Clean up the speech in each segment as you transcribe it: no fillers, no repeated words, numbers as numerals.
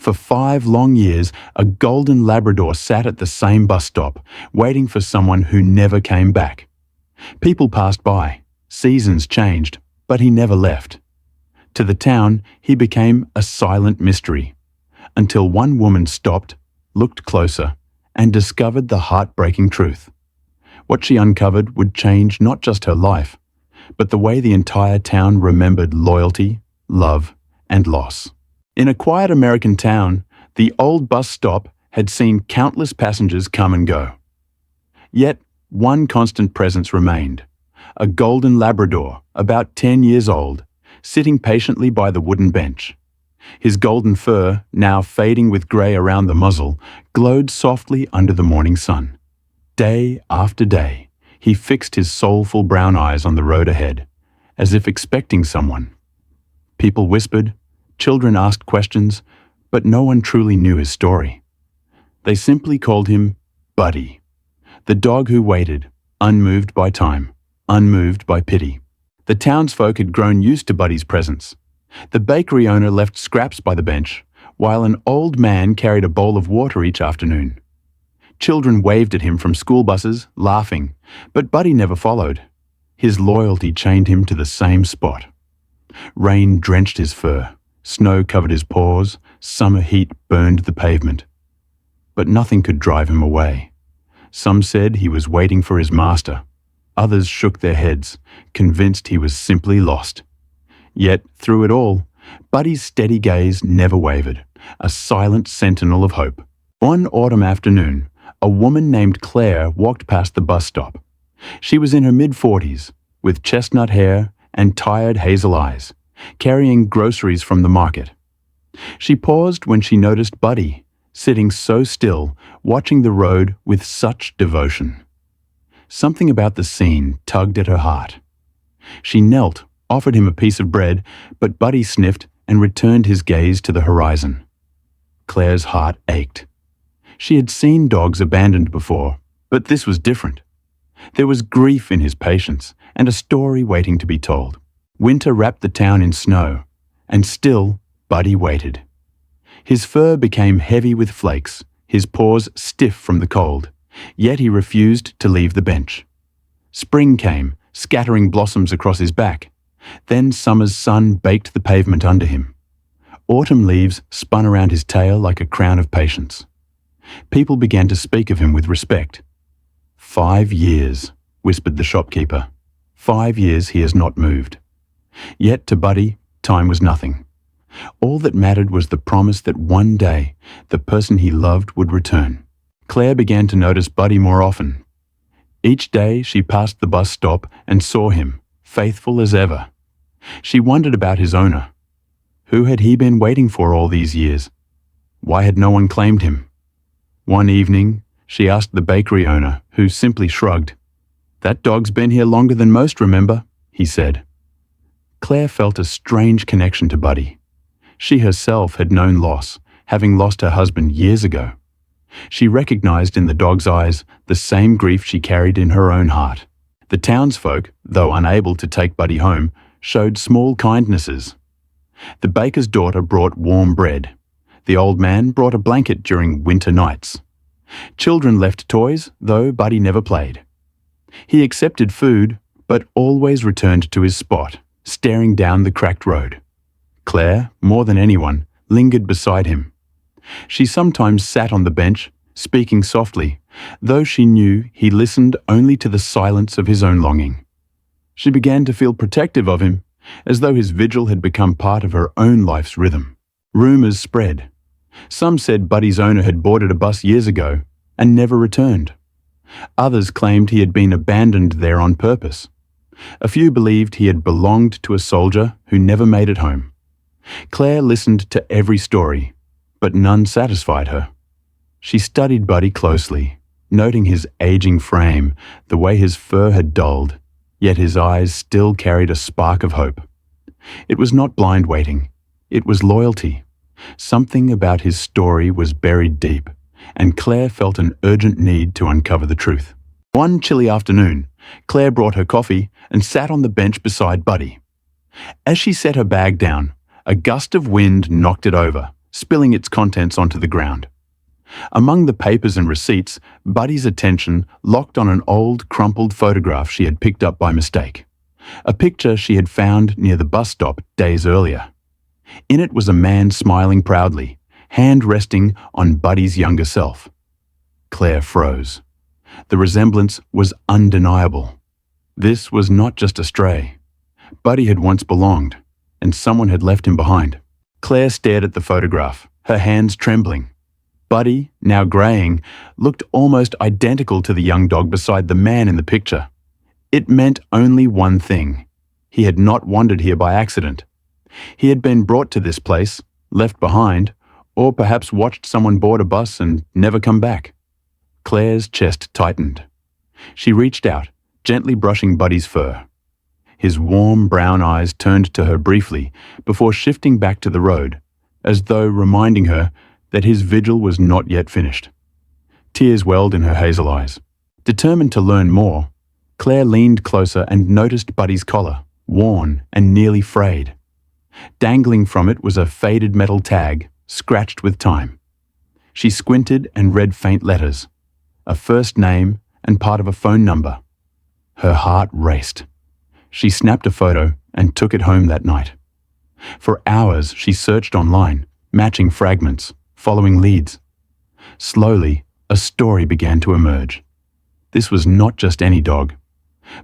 For 5 long years, a golden Labrador sat at the same bus stop, waiting for someone who never came back. People passed by, seasons changed, but he never left. To the town, he became a silent mystery, until one woman stopped, looked closer, and discovered the heartbreaking truth. What she uncovered would change not just her life, but the way the entire town remembered loyalty, love, and loss. In a quiet American town, the old bus stop had seen countless passengers come and go. Yet, one constant presence remained: a golden Labrador, about 10 years old, sitting patiently by the wooden bench. His golden fur, now fading with grey around the muzzle, glowed softly under the morning sun. Day after day, he fixed his soulful brown eyes on the road ahead, as if expecting someone. People whispered, children asked questions, but no one truly knew his story. They simply called him Buddy, the dog who waited, unmoved by time, unmoved by pity. The townsfolk had grown used to Buddy's presence. The bakery owner left scraps by the bench, while an old man carried a bowl of water each afternoon. Children waved at him from school buses, laughing, but Buddy never followed. His loyalty chained him to the same spot. Rain drenched his fur, snow covered his paws, summer heat burned the pavement. But nothing could drive him away. Some said he was waiting for his master. Others shook their heads, convinced he was simply lost. Yet, through it all, Buddy's steady gaze never wavered, a silent sentinel of hope. One autumn afternoon, a woman named Claire walked past the bus stop. She was in her mid-40s, with chestnut hair and tired hazel eyes, carrying groceries from the market. She paused when she noticed Buddy, sitting so still, watching the road with such devotion. Something about the scene tugged at her heart. She knelt, offered him a piece of bread, but Buddy sniffed and returned his gaze to the horizon. Claire's heart ached. She had seen dogs abandoned before, but this was different. There was grief in his patience and a story waiting to be told. Winter wrapped the town in snow, and still Buddy waited. His fur became heavy with flakes, his paws stiff from the cold, yet he refused to leave the bench. Spring came, scattering blossoms across his back. Then summer's sun baked the pavement under him. Autumn leaves spun around his tail like a crown of patience. People began to speak of him with respect. 5 years, whispered the shopkeeper. 5 years he has not moved. Yet to Buddy, time was nothing. All that mattered was the promise that one day the person he loved would return. Claire began to notice Buddy more often. Each day she passed the bus stop and saw him, faithful as ever. She wondered about his owner. Who had he been waiting for all these years? Why had no one claimed him? One evening, she asked the bakery owner, who simply shrugged. "That dog's been here longer than most, remember?" he said. Claire felt a strange connection to Buddy. She herself had known loss, having lost her husband years ago. She recognized in the dog's eyes the same grief she carried in her own heart. The townsfolk, though unable to take Buddy home, showed small kindnesses. The baker's daughter brought warm bread. The old man brought a blanket during winter nights. Children left toys, though Buddy never played. He accepted food, but always returned to his spot, staring down the cracked road. Claire, more than anyone, lingered beside him. She sometimes sat on the bench, speaking softly, though she knew he listened only to the silence of his own longing. She began to feel protective of him, as though his vigil had become part of her own life's rhythm. Rumors spread. Some said Buddy's owner had boarded a bus years ago and never returned. Others claimed he had been abandoned there on purpose. A few believed he had belonged to a soldier who never made it home. Claire listened to every story, but none satisfied her. She studied Buddy closely, noting his aging frame, the way his fur had dulled, yet his eyes still carried a spark of hope. It was not blind waiting, it was loyalty. Something about his story was buried deep, and Claire felt an urgent need to uncover the truth. One chilly afternoon, Claire brought her coffee and sat on the bench beside Buddy. As she set her bag down, a gust of wind knocked it over, spilling its contents onto the ground. Among the papers and receipts, Buddy's attention locked on an old, crumpled photograph she had picked up by mistake. A picture she had found near the bus stop days earlier. In it was a man smiling proudly, hand resting on Buddy's younger self. Claire froze. The resemblance was undeniable. This was not just a stray. Buddy had once belonged, and someone had left him behind. Claire stared at the photograph, her hands trembling. Buddy, now greying, looked almost identical to the young dog beside the man in the picture. It meant only one thing. He had not wandered here by accident. He had been brought to this place, left behind, or perhaps watched someone board a bus and never come back. Claire's chest tightened. She reached out, gently brushing Buddy's fur. His warm brown eyes turned to her briefly before shifting back to the road, as though reminding her that his vigil was not yet finished. Tears welled in her hazel eyes. Determined to learn more, Claire leaned closer and noticed Buddy's collar, worn and nearly frayed. Dangling from it was a faded metal tag, scratched with time. She squinted and read faint letters, a first name and part of a phone number. Her heart raced. She snapped a photo and took it home that night. For hours she searched online, matching fragments, following leads. Slowly, a story began to emerge. This was not just any dog.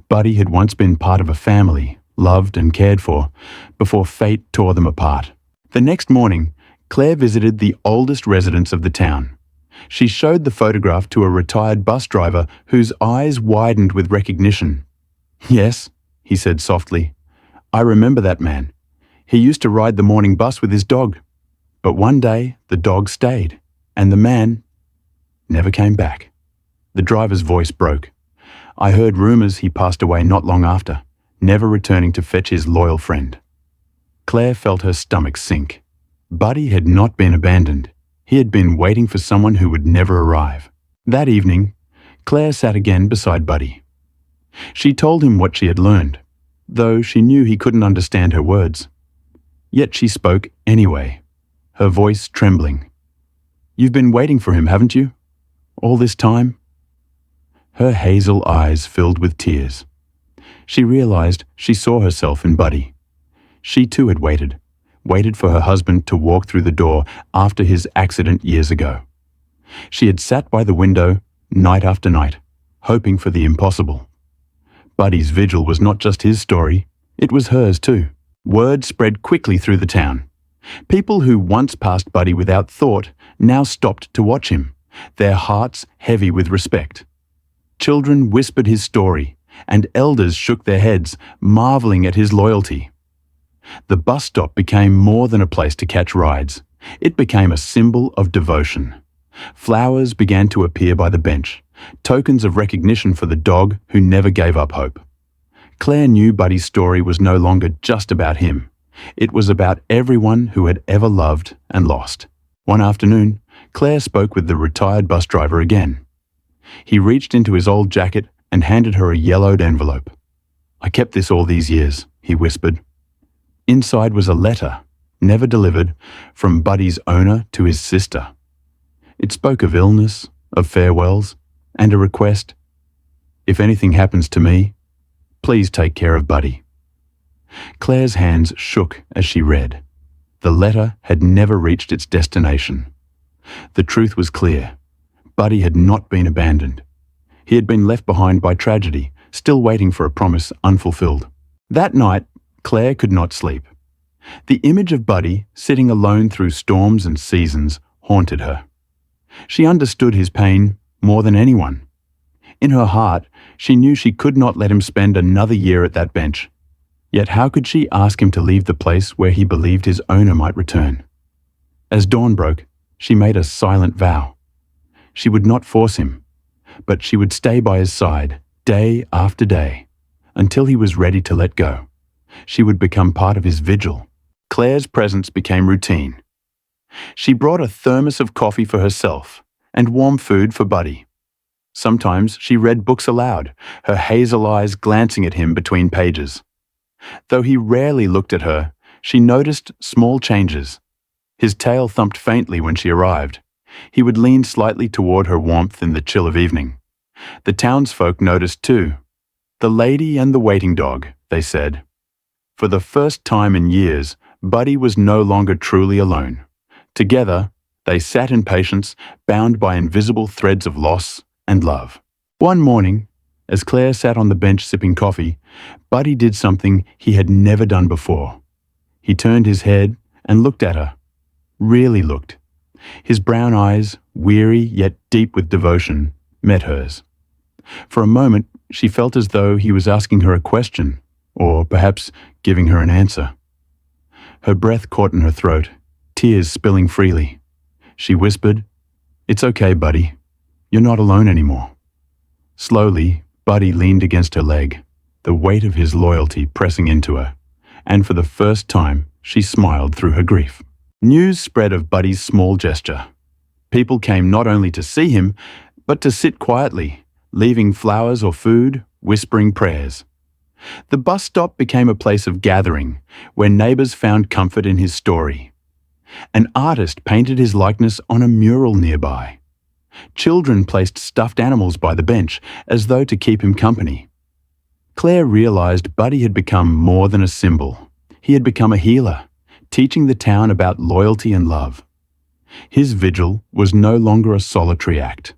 Buddy had once been part of a family, loved and cared for, before fate tore them apart. The next morning, Claire visited the oldest residents of the town. She showed the photograph to a retired bus driver whose eyes widened with recognition. "Yes," he said softly, "I remember that man. He used to ride the morning bus with his dog. But one day, the dog stayed, and the man never came back." The driver's voice broke. "I heard rumors he passed away not long after, never returning to fetch his loyal friend." Claire felt her stomach sink. Buddy had not been abandoned. He had been waiting for someone who would never arrive. That evening, Claire sat again beside Buddy. She told him what she had learned, though she knew he couldn't understand her words. Yet she spoke anyway, her voice trembling. "You've been waiting for him, haven't you? All this time?" Her hazel eyes filled with tears. She realized she saw herself in Buddy. She too had waited for her husband to walk through the door after his accident years ago. She had sat by the window night after night, hoping for the impossible. Buddy's vigil was not just his story, it was hers too. Word spread quickly through the town. People who once passed Buddy without thought now stopped to watch him, their hearts heavy with respect. Children whispered his story, and elders shook their heads, marveling at his loyalty. The bus stop became more than a place to catch rides. It became a symbol of devotion. Flowers began to appear by the bench, tokens of recognition for the dog who never gave up hope. Claire knew Buddy's story was no longer just about him. It was about everyone who had ever loved and lost. One afternoon, Claire spoke with the retired bus driver again. He reached into his old jacket and handed her a yellowed envelope. "I kept this all these years," he whispered. Inside was a letter, never delivered, from Buddy's owner to his sister. It spoke of illness, of farewells, and a request. "If anything happens to me, please take care of Buddy." Claire's hands shook as she read. The letter had never reached its destination. The truth was clear. Buddy had not been abandoned. He had been left behind by tragedy, still waiting for a promise unfulfilled. That night, Claire could not sleep. The image of Buddy, sitting alone through storms and seasons, haunted her. She understood his pain more than anyone. In her heart, she knew she could not let him spend another year at that bench. Yet how could she ask him to leave the place where he believed his owner might return? As dawn broke, she made a silent vow. She would not force him, but she would stay by his side, day after day, until he was ready to let go. She would become part of his vigil. Claire's presence became routine. She brought a thermos of coffee for herself and warm food for Buddy. Sometimes she read books aloud, her hazel eyes glancing at him between pages. Though he rarely looked at her, she noticed small changes. His tail thumped faintly when she arrived. He would lean slightly toward her warmth in the chill of evening. The townsfolk noticed too. "The lady and the waiting dog," they said. For the first time in years, Buddy was no longer truly alone. Together, they sat in patience, bound by invisible threads of loss and love. One morning, as Claire sat on the bench sipping coffee, Buddy did something he had never done before. He turned his head and looked at her. Really looked. His brown eyes, weary yet deep with devotion, met hers. For a moment, she felt as though he was asking her a question, or perhaps giving her an answer. Her breath caught in her throat, tears spilling freely. She whispered, "It's okay, Buddy. You're not alone anymore." Slowly, Buddy leaned against her leg, the weight of his loyalty pressing into her, and for the first time, she smiled through her grief. News spread of Buddy's small gesture. People came not only to see him, but to sit quietly, leaving flowers or food, whispering prayers. The bus stop became a place of gathering, where neighbors found comfort in his story. An artist painted his likeness on a mural nearby. Children placed stuffed animals by the bench, as though to keep him company. Claire realized Buddy had become more than a symbol. He had become a healer, teaching the town about loyalty and love. His vigil was no longer a solitary act.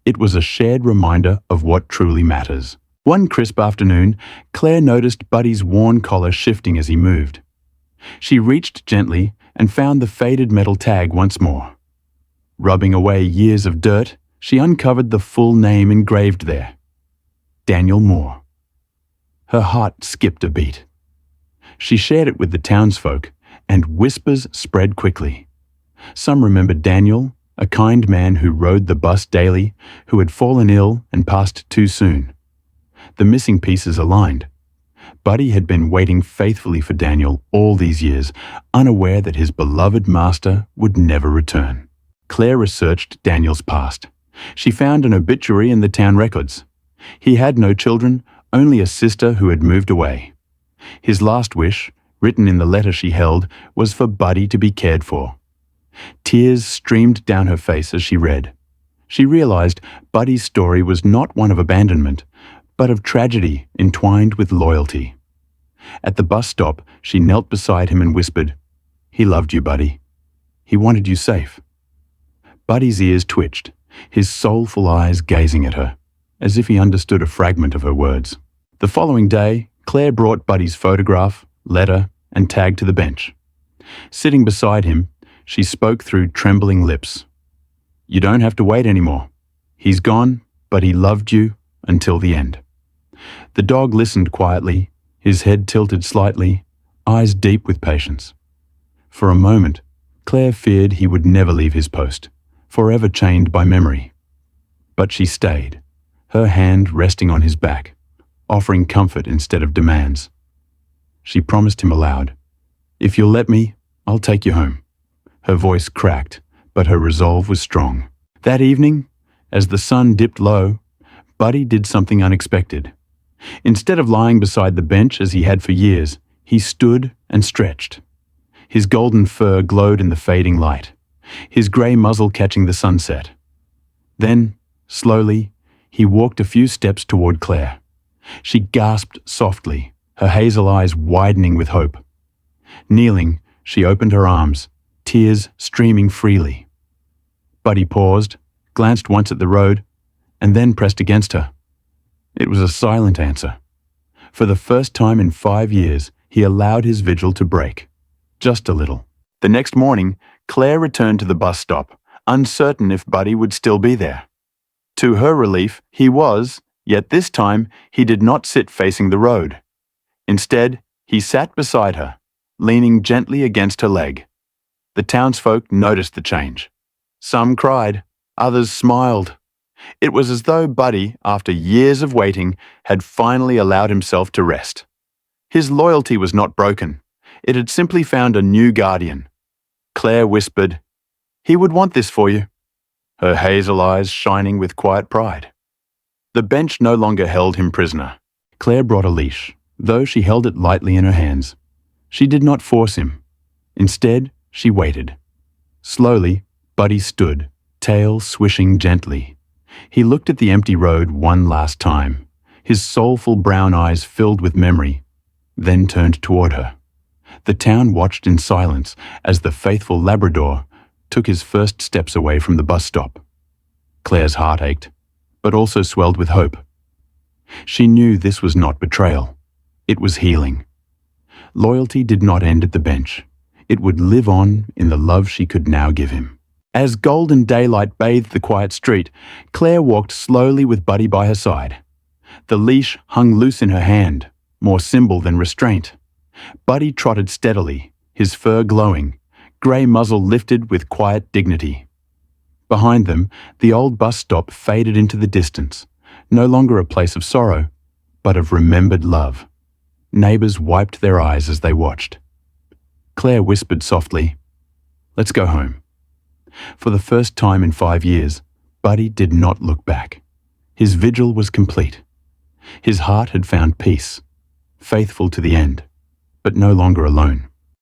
It was a shared reminder of what truly matters. One crisp afternoon, Claire noticed Buddy's worn collar shifting as he moved. She reached gently and found the faded metal tag once more. Rubbing away years of dirt, she uncovered the full name engraved there. Daniel Moore. Her heart skipped a beat. She shared it with the townsfolk, and whispers spread quickly. Some remembered Daniel, a kind man who rode the bus daily, who had fallen ill and passed too soon. The missing pieces aligned. Buddy had been waiting faithfully for Daniel all these years, unaware that his beloved master would never return. Claire researched Daniel's past. She found an obituary in the town records. He had no children, only a sister who had moved away. His last wish, written in the letter she held, was for Buddy to be cared for. Tears streamed down her face as she read. She realized Buddy's story was not one of abandonment, but of tragedy entwined with loyalty. At the bus stop, she knelt beside him and whispered, "He loved you, Buddy. He wanted you safe." Buddy's ears twitched, his soulful eyes gazing at her, as if he understood a fragment of her words. The following day, Claire brought Buddy's photograph, letter, and tag to the bench. Sitting beside him, she spoke through trembling lips. "You don't have to wait anymore. He's gone, but he loved you until the end." The dog listened quietly, his head tilted slightly, eyes deep with patience. For a moment, Claire feared he would never leave his post, forever chained by memory. But she stayed, her hand resting on his back, offering comfort instead of demands. She promised him aloud, "If you'll let me, I'll take you home." Her voice cracked, but her resolve was strong. That evening, as the sun dipped low, Buddy did something unexpected. Instead of lying beside the bench as he had for years, he stood and stretched. His golden fur glowed in the fading light, his grey muzzle catching the sunset. Then, slowly, he walked a few steps toward Claire. She gasped softly, her hazel eyes widening with hope. Kneeling, she opened her arms, tears streaming freely. Buddy paused, glanced once at the road, and then pressed against her. It was a silent answer. For the first time in 5 years, he allowed his vigil to break. Just a little. The next morning, Claire returned to the bus stop, uncertain if Buddy would still be there. To her relief, he was, yet this time he did not sit facing the road. Instead, he sat beside her, leaning gently against her leg. The townsfolk noticed the change. Some cried, others smiled. It was as though Buddy, after years of waiting, had finally allowed himself to rest. His loyalty was not broken. It had simply found a new guardian. Claire whispered, "He would want this for you," her hazel eyes shining with quiet pride. The bench no longer held him prisoner. Claire brought a leash, though she held it lightly in her hands. She did not force him. Instead, she waited, Slowly, Buddy stood, tail swishing gently. He looked at the empty road one last time, his soulful brown eyes filled with memory, then turned toward her. The town watched in silence as the faithful Labrador took his first steps away from the bus stop. Claire's heart ached, but also swelled with hope. She knew this was not betrayal. It was healing. Loyalty did not end at the bench. It would live on in the love she could now give him. As golden daylight bathed the quiet street, Claire walked slowly with Buddy by her side. The leash hung loose in her hand, more symbol than restraint. Buddy trotted steadily, his fur glowing, grey muzzle lifted with quiet dignity. Behind them, the old bus stop faded into the distance, no longer a place of sorrow, but of remembered love. Neighbours wiped their eyes as they watched. Claire whispered softly, "Let's go home." For the first time in 5 years, Buddy did not look back. His vigil was complete. His heart had found peace, faithful to the end, but no longer alone.